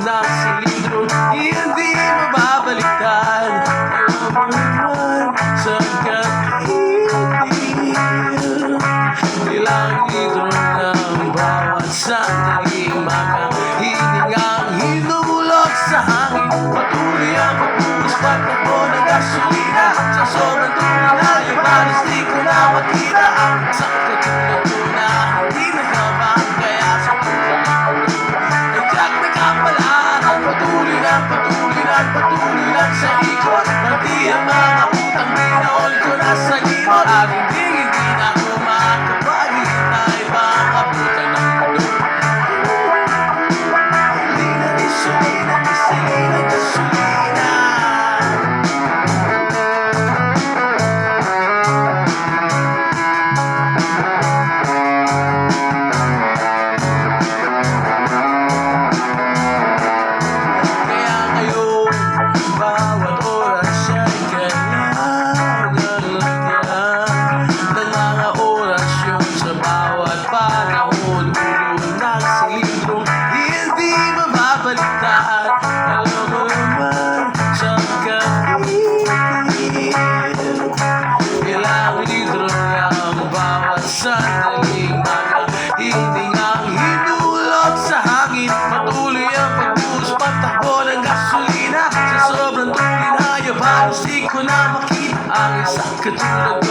ng silindro, hindi mababaliktad. Alam mo naman sa kapitil, ilang litro ng bawat sandaling mga hiningang hinulog sa hangin. Patuloy ang pagbuhos patakbo ng gasolina, sa sobrang tuloy na yung balas di ko na makita ang isang katulad ko na hindi nagabang. Kaya sa pulang ay tiyak na kapalaran, patuloy lang sa ikot. Pati ang mga utang binaon ko na sa limot, at hindi na ako makakapaghintay pa ang abutan ng mundo. Hindi na gasolina, gasolina, gasolina. Kaya ngayon, bawat oras ay kailangan lagyan ng mga orasyon sa bawat panahon. Ulo ng silindro, hindi mababaliktad. Alam mo naman sa kapitil, ilang litro ang bawat sandaling mga hiningang hinulog sa hangin. Patuloy ang pagbuhos patakbo ng gasolina, sa sobrang tuloy na yabanos di ko na makita ang isang katulad